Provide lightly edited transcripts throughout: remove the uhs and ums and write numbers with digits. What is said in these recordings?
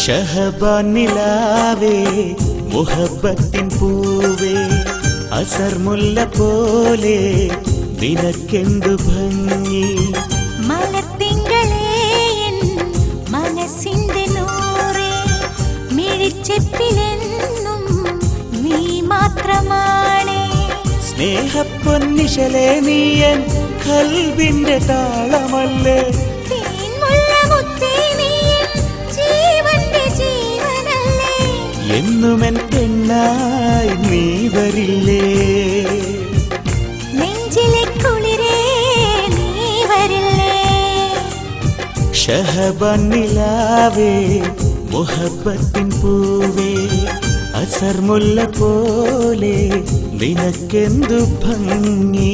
ഷഹബാൻ നിലാവേ മുഹബ്ബത്തിൻ പൂവേ അസർമുല്ല പോലെ നിനക്കെന്തു ഭംഗി മലർത്തിങ്കളേ എൻ മനസ്സിന്റെ നൂറേ മിഴിച്ചെപ്പിലെന്നും നീ മാത്രമാണ് സ്നേഹപ്പൊന്നിശലേ നീയൻ കൽബിന്റെ താളമല്ലേ എന്നുമെൻ പെണ്ണായി നീ വരില്ലേ നെഞ്ചിലെ കുളിരേ നീ വരില്ലേ ഷഹബാൻ നിലാവേ മുഹബ്ബത്തിൻ പൂവേ അസർമുല്ല പോലെ നിനക്കെന്തു ഭംഗി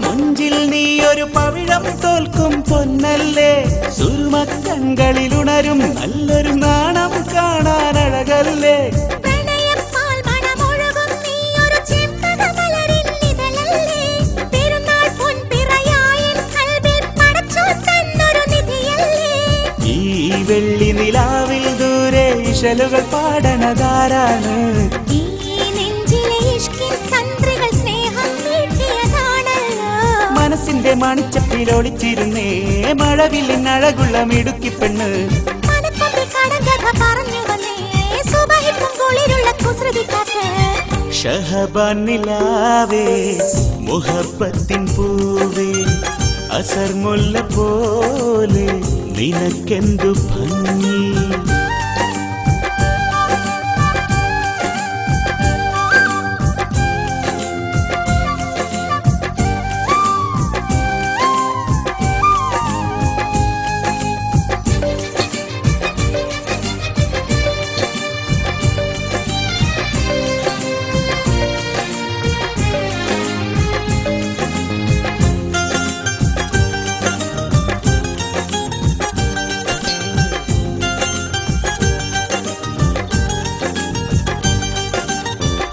മുഞ്ചിൽ നീ ഒരു പവിഴം തോൽക്കും പൊന്നല്ലേ സുരുമക്കൺകളിലുണരും നല്ലൊരു നാണം കാണാൻ അഴകല്ലേ ഈ വെള്ളി നിലാവിൽ ദൂരെ ഇശലുകൾ പാടണതാരാണ് മനസ്സിന്റെ മണിച്ചപ്പിലൊളിച്ചിരുന്നേ മഴവില്ലിൻ അഴകുള്ള മിടുക്കി പെണ്ണ് ഷഹബാൻ നിലാവേ മുഹബ്ബത്തിൻ പൂവേ അസർമുല്ല പോലെ നിനക്കെന്തു ഭംഗി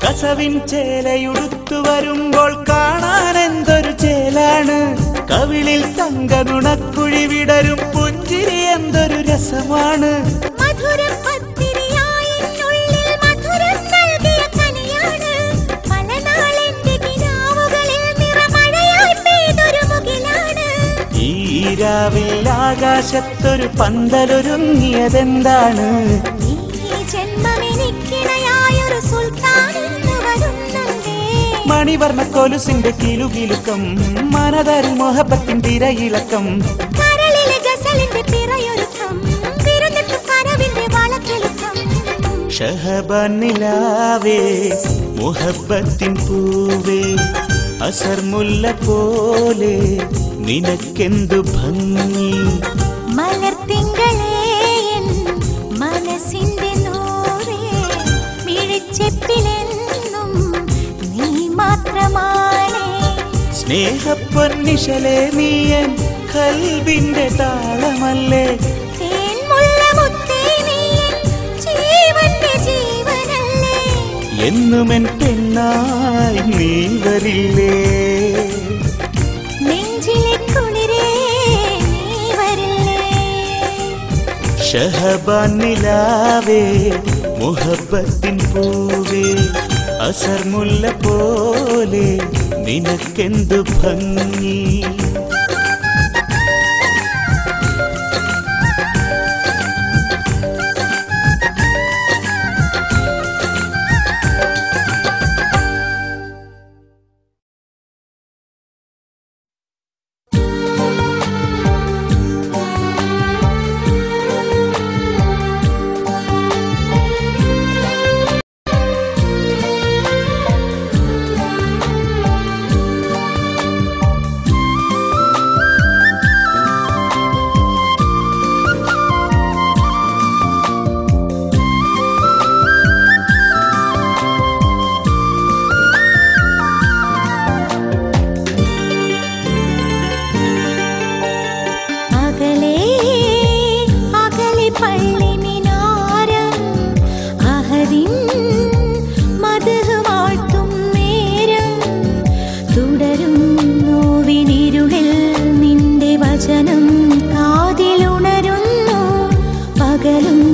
കസവിൻ ചേലയുടുത്തു വരുമ്പോൾ കാണാൻ എന്തൊരു ചേലാണ് കവിളിൽ തങ്കനുണക്കുഴി വിടരും പുഞ്ചിരി എന്തൊരു രസമാണ് ഈ രാവിൽ ആകാശത്തൊരു പന്തലൊരുങ്ങിയതെന്താണ് മണിവർണ്ണ കൊലുസിന്റെ കിലുകിലുക്കം മനതരിൽ മോഹബത്തിൻ തിരയിളക്കം ഷഹബാൻ നിലാവേ മുഹബ്ബത്തിൻ പൂവേ അസർമുല്ല പോലെ നിനക്കെന്തു ഭംഗി മലർത്തിങ്കളേ എൻ മനസ്സിന്റെ നൂറേ മിഴിച്ചെപ്പിലെന്നും നീ മാത്രമാണ് സ്നേഹപ്പൊന്നിശലേ നീയൻ കൽബിന്റെ താളമല്ലേ എന്നുമെൻ പെണ്ണായി നീ വരില്ലേ നെഞ്ചിലെ കുളിരേ നീ വരില്ലേ ഷഹബാൻ നിലാവേ മുഹബ്ബത്തിൻ പൂവേ അസർമുല്ല പോലെ നിനക്കെന്തു ഭംഗി പകലും